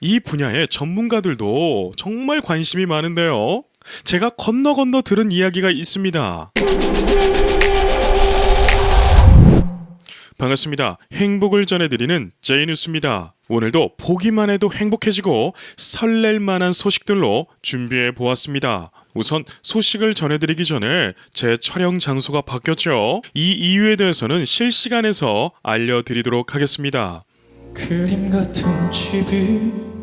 이 분야의 전문가들도 정말 관심이 많은데요. 제가 건너 들은 이야기가 있습니다. 반갑습니다. 행복을 전해드리는 제이뉴스입니다. 오늘도 보기만 해도 행복해지고 설렐 만한 소식들로 준비해 보았습니다. 우선 소식을 전해드리기 전에 제 촬영 장소가 바뀌었죠. 이 이유에 대해서는 실시간에서 알려드리도록 하겠습니다. 그림 같은 집이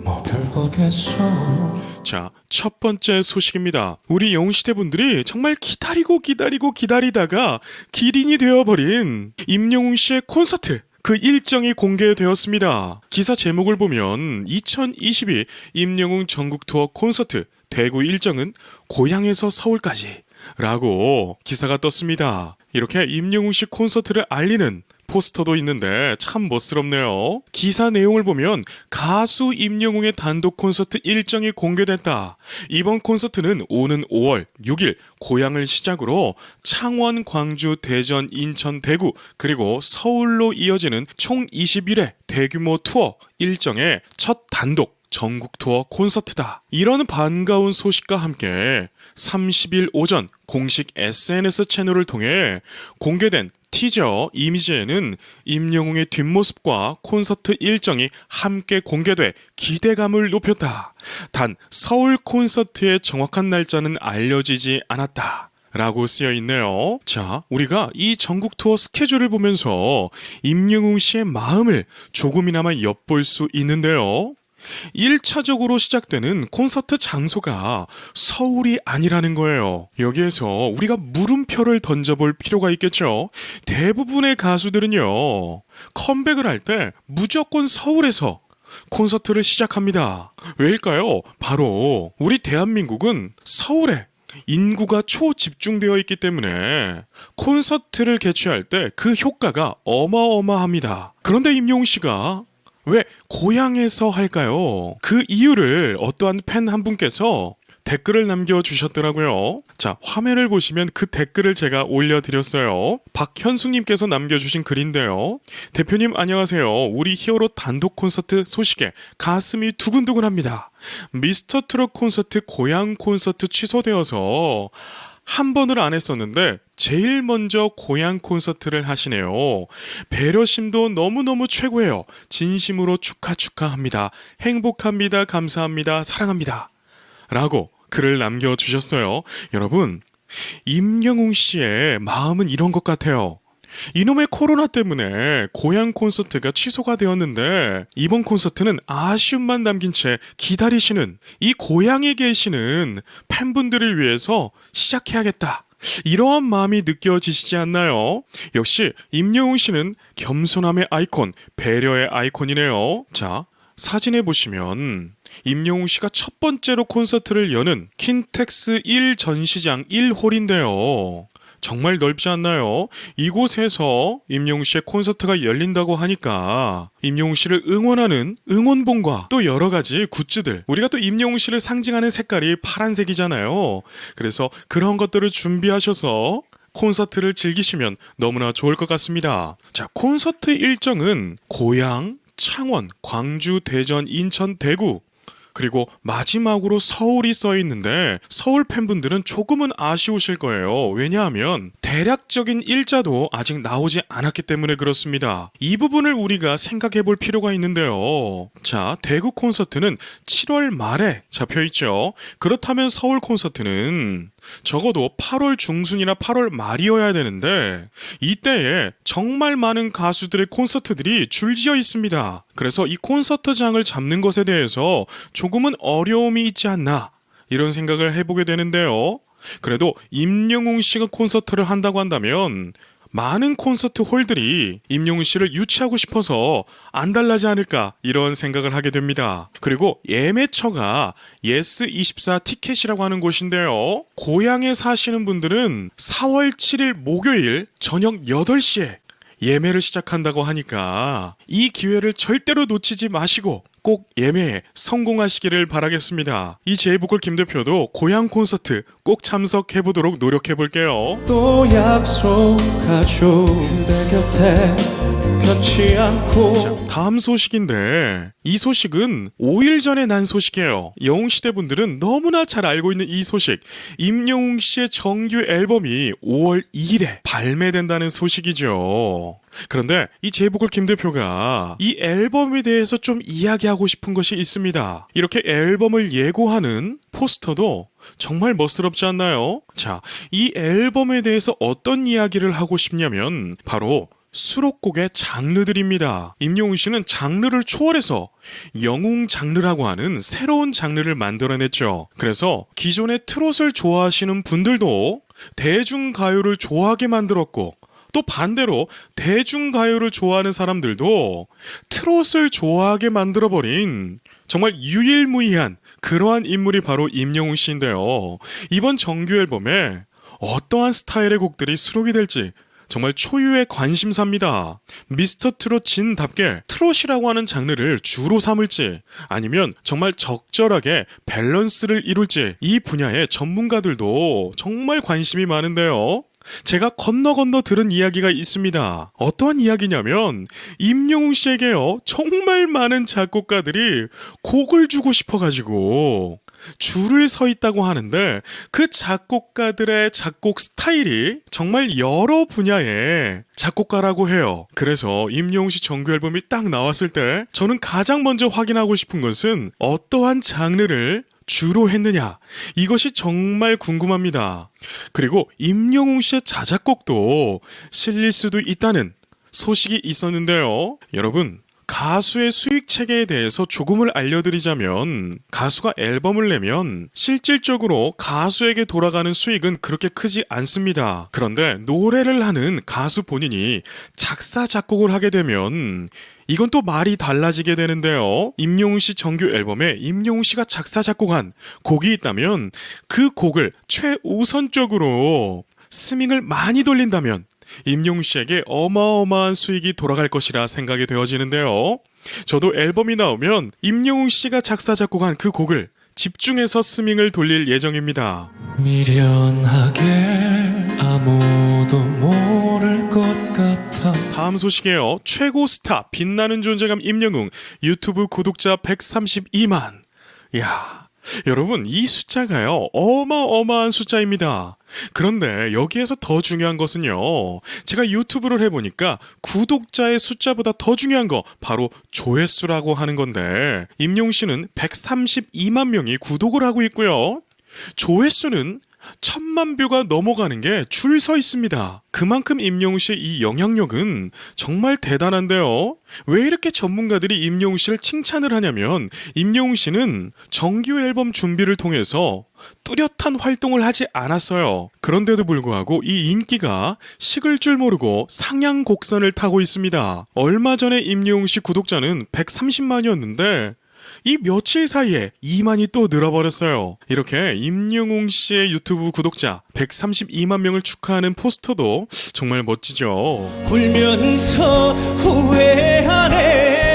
뭐 별거겠어. 자, 첫 번째 소식입니다. 우리 영웅시대 분들이 정말 기다리다가 기린이 되어버린 임영웅 씨의 콘서트, 그 일정이 공개되었습니다. 기사 제목을 보면 2022 임영웅 전국 투어 콘서트 대구 일정은 고향에서 서울까지 라고 기사가 떴습니다. 이렇게 임영웅 씨 콘서트를 알리는 포스터도 있는데 참 멋스럽네요. 기사 내용을 보면 가수 임영웅의 단독 콘서트 일정이 공개됐다. 이번 콘서트는 오는 5월 6일 고향을 시작으로 창원, 광주, 대전, 인천, 대구 그리고 서울로 이어지는 총 21회 대규모 투어 일정의 첫 단독 전국 투어 콘서트다. 이런 반가운 소식과 함께 30일 오전 공식 SNS 채널을 통해 공개된 티저 이미지에는 임영웅의 뒷모습과 콘서트 일정이 함께 공개돼 기대감을 높였다. 단 서울 콘서트의 정확한 날짜는 알려지지 않았다. 라고 쓰여 있네요. 자, 우리가 이 전국 투어 스케줄을 보면서 임영웅 씨의 마음을 조금이나마 엿볼 수 있는데요. 1차적으로 시작되는 콘서트 장소가 서울이 아니라는 거예요. 여기에서 우리가 물음표를 던져볼 필요가 있겠죠. 대부분의 가수들은요, 컴백을 할 때 무조건 서울에서 콘서트를 시작합니다. 왜일까요? 바로 우리 대한민국은 서울에 인구가 초집중되어 있기 때문에 콘서트를 개최할 때 그 효과가 어마어마합니다. 그런데 임영웅 씨가 왜 고향에서 할까요? 그 이유를 어떠한 팬 한 분께서 댓글을 남겨주셨더라고요. 자, 화면을 보시면 그 댓글을 제가 올려드렸어요. 박현숙님께서 남겨주신 글인데요. 대표님 안녕하세요. 우리 히어로 단독 콘서트 소식에 가슴이 두근두근합니다. 미스터 트롯 콘서트 고향 콘서트 취소되어서 한 번을 안 했었는데 제일 먼저 고향 콘서트를 하시네요. 배려심도 너무너무 최고예요. 진심으로 축하합니다. 행복합니다. 감사합니다. 사랑합니다. 라고 글을 남겨주셨어요. 여러분, 임영웅 씨의 마음은 이런 것 같아요. 이놈의 코로나 때문에 고향 콘서트가 취소가 되었는데 이번 콘서트는 아쉬움만 남긴 채 기다리시는 이 고향에 계시는 팬분들을 위해서 시작해야겠다. 이러한 마음이 느껴지시지 않나요? 역시 임영웅 씨는 겸손함의 아이콘, 배려의 아이콘이네요. 자, 사진에 보시면 임영웅 씨가 첫 번째로 콘서트를 여는 킨텍스 1 전시장 1홀인데요. 정말 넓지 않나요? 이곳에서 임영웅 씨의 콘서트가 열린다고 하니까 임영웅 씨를 응원하는 응원봉과 또 여러 가지 굿즈들, 우리가 또 임영웅 씨를 상징하는 색깔이 파란색이잖아요. 그래서 그런 것들을 준비하셔서 콘서트를 즐기시면 너무나 좋을 것 같습니다. 자, 콘서트 일정은 고향, 창원, 광주, 대전, 인천, 대구 그리고 마지막으로 서울이 써 있는데 서울 팬분들은 조금은 아쉬우실 거예요. 왜냐하면 대략적인 일자도 아직 나오지 않았기 때문에 그렇습니다. 이 부분을 우리가 생각해 볼 필요가 있는데요. 자, 대구 콘서트는 7월 말에 잡혀 있죠. 그렇다면 서울 콘서트는 적어도 8월 중순이나 8월 말이어야 되는데 이때에 정말 많은 가수들의 콘서트들이 줄지어 있습니다. 그래서 이 콘서트장을 잡는 것에 대해서 조금은 어려움이 있지 않나 이런 생각을 해보게 되는데요. 그래도 임영웅 씨가 콘서트를 한다고 한다면 많은 콘서트 홀들이 임영웅 씨를 유치하고 싶어서 안달나지 않을까 이런 생각을 하게 됩니다. 그리고 예매처가 예스24 티켓이라고 하는 곳인데요. 고향에 사시는 분들은 4월 7일 목요일 저녁 8시에 예매를 시작한다고 하니까 이 기회를 절대로 놓치지 마시고 꼭 예매에 성공하시기를 바라겠습니다. 이 제이보컬 김대표도 고향 콘서트 꼭 참석해보도록 노력해볼게요. 또 약속하죠. 그대 곁에 변치 않고. 다음 소식인데 이 소식은 5일 전에 난 소식이에요. 영웅시대 분들은 너무나 잘 알고 있는 이 소식. 임영웅 씨의 정규 앨범이 5월 2일에 발매된다는 소식이죠. 그런데 이 제보글 김 대표가 이 앨범에 대해서 좀 이야기하고 싶은 것이 있습니다. 이렇게 앨범을 예고하는 포스터도 정말 멋스럽지 않나요? 자, 이 앨범에 대해서 어떤 이야기를 하고 싶냐면 바로 수록곡의 장르들입니다. 임영웅 씨는 장르를 초월해서 영웅 장르라고 하는 새로운 장르를 만들어냈죠. 그래서 기존의 트롯을 좋아하시는 분들도 대중가요를 좋아하게 만들었고, 또 반대로 대중가요를 좋아하는 사람들도 트롯을 좋아하게 만들어버린 정말 유일무이한 그러한 인물이 바로 임영웅 씨인데요. 이번 정규 앨범에 어떠한 스타일의 곡들이 수록이 될지 정말 초유의 관심사입니다. 미스터 트롯 진답게 트롯이라고 하는 장르를 주로 삼을지 아니면 정말 적절하게 밸런스를 이룰지 이 분야의 전문가들도 정말 관심이 많은데요. 제가 건너 들은 이야기가 있습니다. 어떠한 이야기냐면 임영웅 씨에게요 정말 많은 작곡가들이 곡을 주고 싶어가지고 줄을 서 있다고 하는데 그 작곡가들의 작곡 스타일이 정말 여러 분야의 작곡가라고 해요. 그래서 임영웅 씨 정규 앨범이 딱 나왔을 때 저는 가장 먼저 확인하고 싶은 것은 어떠한 장르를 주로 했느냐, 이것이 정말 궁금합니다. 그리고 임영웅 씨의 자작곡도 실릴 수도 있다는 소식이 있었는데요. 여러분, 가수의 수익 체계에 대해서 조금을 알려드리자면 가수가 앨범을 내면 실질적으로 가수에게 돌아가는 수익은 그렇게 크지 않습니다. 그런데 노래를 하는 가수 본인이 작사 작곡을 하게 되면 이건 또 말이 달라지게 되는데요. 임영웅 씨 정규 앨범에 임영웅 씨가 작사 작곡한 곡이 있다면 그 곡을 최우선적으로 스밍을 많이 돌린다면 임영웅 씨에게 어마어마한 수익이 돌아갈 것이라 생각이 되어지는데요. 저도 앨범이 나오면 임영웅 씨가 작사 작곡한 그 곡을 집중해서 스밍을 돌릴 예정입니다. 미련하게 아무도 모를 것 같아. 다음 소식이에요. 최고 스타 빛나는 존재감 임영웅 유튜브 구독자 132만. 이야, 여러분 이 숫자가요 어마어마한 숫자입니다. 그런데 여기에서 더 중요한 것은요, 제가 유튜브를 해보니까 구독자의 숫자보다 더 중요한 거 바로 조회수라고 하는 건데 임영웅 씨는 132만 명이 구독을 하고 있고요, 조회수는 1000만 뷰가 넘어가는 게 줄 서 있습니다. 그만큼 임영웅 씨의 이 영향력은 정말 대단한데요. 왜 이렇게 전문가들이 임영웅 씨를 칭찬을 하냐면 임영웅 씨는 정규 앨범 준비를 통해서 뚜렷한 활동을 하지 않았어요. 그런데도 불구하고 이 인기가 식을 줄 모르고 상향 곡선을 타고 있습니다. 얼마 전에 임영웅 씨 구독자는 130만이었는데 이 며칠 사이에 2만이 또 늘어버렸어요. 이렇게 임영웅 씨의 유튜브 구독자 132만 명을 축하하는 포스터도 정말 멋지죠. 울면서 후회하네.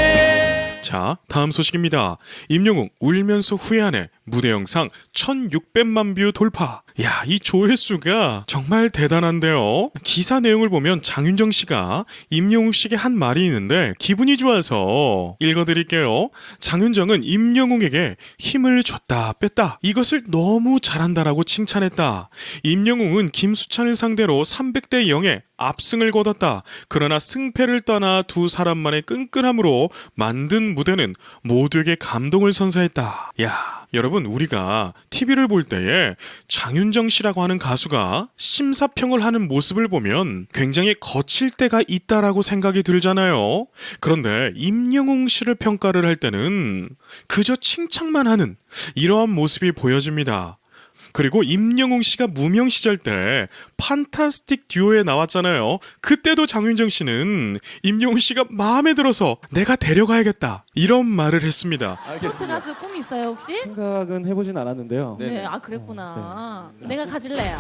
자, 다음 소식입니다. 임영웅 울면서 후회하네 무대 영상 1600만 뷰 돌파. 야, 이 조회수가 정말 대단한데요. 기사 내용을 보면 장윤정 씨가 임영웅 씨에게 한 말이 있는데 기분이 좋아서 읽어드릴게요. 장윤정은 임영웅에게 힘을 줬다 뺐다 이것을 너무 잘한다라고 칭찬했다. 임영웅은 김수찬을 상대로 300대 0의 압승을 거뒀다. 그러나 승패를 떠나 두 사람만의 끈끈함으로 만든 무대는 모두에게 감동을 선사했다. 야, 여러분 우리가 TV를 볼 때에 장윤정 씨라고 하는 가수가 심사평을 하는 모습을 보면 굉장히 거칠 때가 있다라고 생각이 들잖아요. 그런데 임영웅 씨를 평가를 할 때는 그저 칭찬만 하는 이러한 모습이 보여집니다. 그리고 임영웅 씨가 무명 시절 때 판타스틱 듀오에 나왔잖아요. 그때도 장윤정 씨는 임영웅 씨가 마음에 들어서 내가 데려가야겠다 이런 말을 했습니다. 트로트 가수 꿈 있어요 혹시? 생각은 해보진 않았는데요. 네, 아 그랬구나. 내가 가질래요.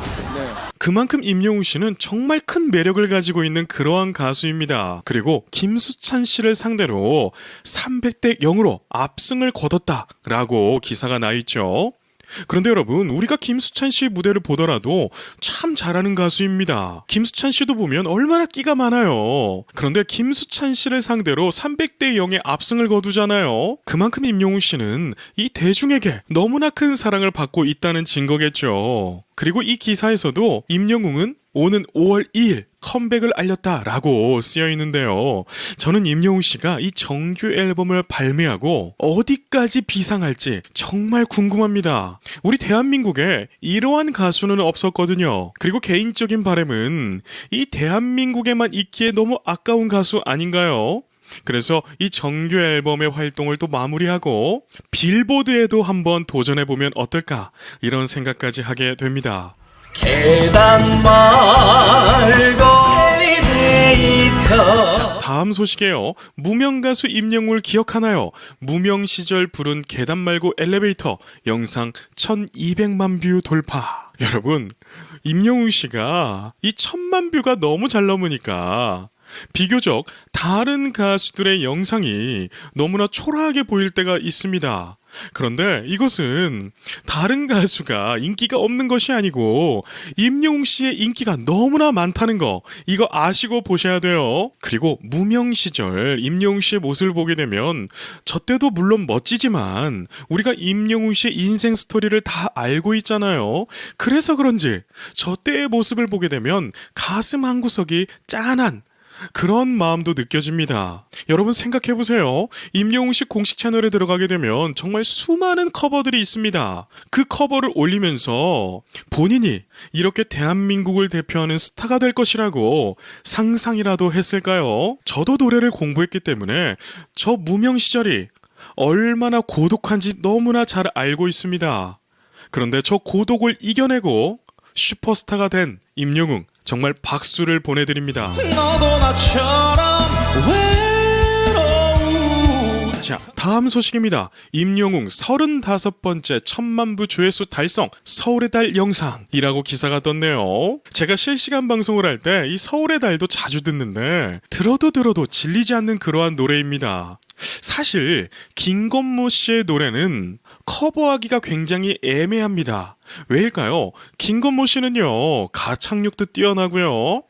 그만큼 임영웅 씨는 정말 큰 매력을 가지고 있는 그러한 가수입니다. 그리고 김수찬 씨를 상대로 300대 0으로 압승을 거뒀다라고 기사가 나 있죠. 그런데 여러분, 우리가 김수찬 씨 무대를 보더라도 참 잘하는 가수입니다. 김수찬 씨도 보면 얼마나 끼가 많아요. 그런데 김수찬 씨를 상대로 300대 0의 압승을 거두잖아요. 그만큼 임영웅 씨는 이 대중에게 너무나 큰 사랑을 받고 있다는 증거겠죠. 그리고 이 기사에서도 임영웅은 오는 5월 2일 컴백을 알렸다라고 쓰여 있는데요. 저는 임영웅 씨가 이 정규 앨범을 발매하고 어디까지 비상할지 정말 궁금합니다. 우리 대한민국에 이러한 가수는 없었거든요. 그리고 개인적인 바람은 이 대한민국에만 있기에 너무 아까운 가수 아닌가요? 그래서 이 정규 앨범의 활동을 또 마무리하고 빌보드에도 한번 도전해보면 어떨까, 이런 생각까지 하게 됩니다. 계단 말고 엘리베이터. 다음 소식이에요. 무명 가수 임영웅을 기억하나요? 무명 시절 부른 계단 말고 엘리베이터 영상 1200만 뷰 돌파. 여러분, 임영웅 씨가 이 1000만 뷰가 너무 잘 넘으니까 비교적 다른 가수들의 영상이 너무나 초라하게 보일 때가 있습니다. 그런데 이것은 다른 가수가 인기가 없는 것이 아니고 임영웅 씨의 인기가 너무나 많다는 거, 이거 아시고 보셔야 돼요. 그리고 무명 시절 임영웅 씨의 모습을 보게 되면 저 때도 물론 멋지지만 우리가 임영웅 씨의 인생 스토리를 다 알고 있잖아요. 그래서 그런지 저 때의 모습을 보게 되면 가슴 한구석이 짠한 그런 마음도 느껴집니다. 여러분 생각해보세요. 임영웅 씨 공식 채널에 들어가게 되면 정말 수많은 커버들이 있습니다. 그 커버를 올리면서 본인이 이렇게 대한민국을 대표하는 스타가 될 것이라고 상상이라도 했을까요? 저도 노래를 공부했기 때문에 저 무명 시절이 얼마나 고독한지 너무나 잘 알고 있습니다. 그런데 저 고독을 이겨내고 슈퍼스타가 된 임영웅, 정말 박수를 보내드립니다. 너도 나처럼 외로운. 자, 다음 소식입니다. 임영웅 35번째 1000만 부 조회수 달성, 서울의 달 영상이라고 기사가 떴네요. 제가 실시간 방송을 할 때 이 서울의 달도 자주 듣는데 들어도 질리지 않는 그러한 노래입니다. 사실 김건모 씨의 노래는 커버하기가 굉장히 애매합니다. 왜일까요? 김건모 씨는요, 가창력도 뛰어나고요,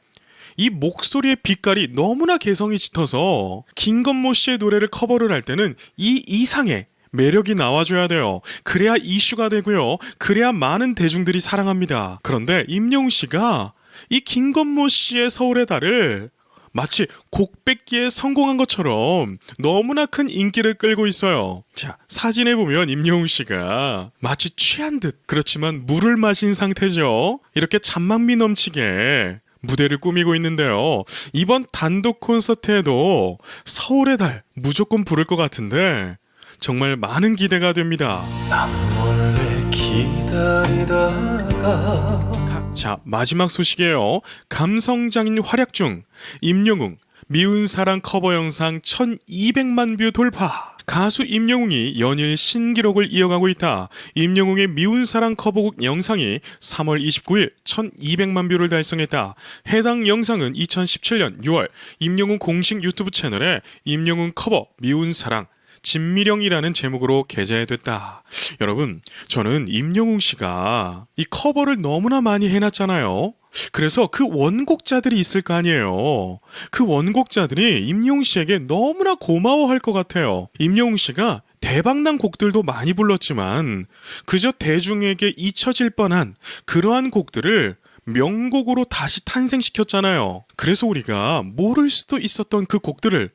이 목소리의 빛깔이 너무나 개성이 짙어서 김건모 씨의 노래를 커버를 할 때는 이 이상의 매력이 나와줘야 돼요. 그래야 이슈가 되고요, 그래야 많은 대중들이 사랑합니다. 그런데 임영웅 씨가 이 김건모 씨의 서울의 달을 마치 곡 뺏기에 성공한 것처럼 너무나 큰 인기를 끌고 있어요. 자, 사진에 보면 임영웅 씨가 마치 취한 듯, 그렇지만 물을 마신 상태죠. 이렇게 잔망미 넘치게 무대를 꾸미고 있는데요. 이번 단독 콘서트에도 서울의 달 무조건 부를 것 같은데 정말 많은 기대가 됩니다. 난 몰래 기다리다가. 자, 마지막 소식이에요. 감성장인 활약 중 임영웅 미운 사랑 커버 영상 1200만 뷰 돌파. 가수 임영웅이 연일 신기록을 이어가고 있다. 임영웅의 미운 사랑 커버곡 영상이 3월 29일 1200만 뷰를 달성했다. 해당 영상은 2017년 6월 임영웅 공식 유튜브 채널에 임영웅 커버 미운 사랑 진미령이라는 제목으로 게재됐다. 여러분, 저는 임영웅 씨가 이 커버를 너무나 많이 해놨잖아요. 그래서 그 원곡자들이 있을 거 아니에요. 그 원곡자들이 임영웅 씨에게 너무나 고마워할 것 같아요. 임영웅 씨가 대박난 곡들도 많이 불렀지만 그저 대중에게 잊혀질 뻔한 그러한 곡들을 명곡으로 다시 탄생시켰잖아요. 그래서 우리가 모를 수도 있었던 그 곡들을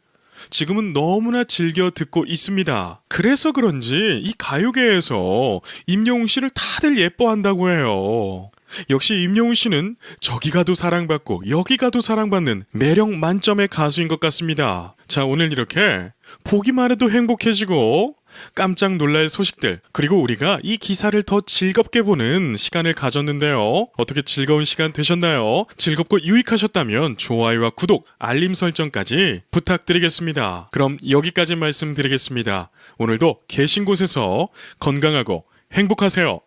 지금은 너무나 즐겨 듣고 있습니다. 그래서 그런지 이 가요계에서 임영웅 씨를 다들 예뻐한다고 해요. 역시 임영웅 씨는 저기 가도 사랑받고 여기 가도 사랑받는 매력 만점의 가수인 것 같습니다. 자, 오늘 이렇게 보기만 해도 행복해지고 깜짝 놀랄 소식들, 그리고 우리가 이 기사를 더 즐겁게 보는 시간을 가졌는데요. 어떻게 즐거운 시간 되셨나요? 즐겁고 유익하셨다면 좋아요와 구독, 알림 설정까지 부탁드리겠습니다. 그럼 여기까지 말씀드리겠습니다. 오늘도 계신 곳에서 건강하고 행복하세요.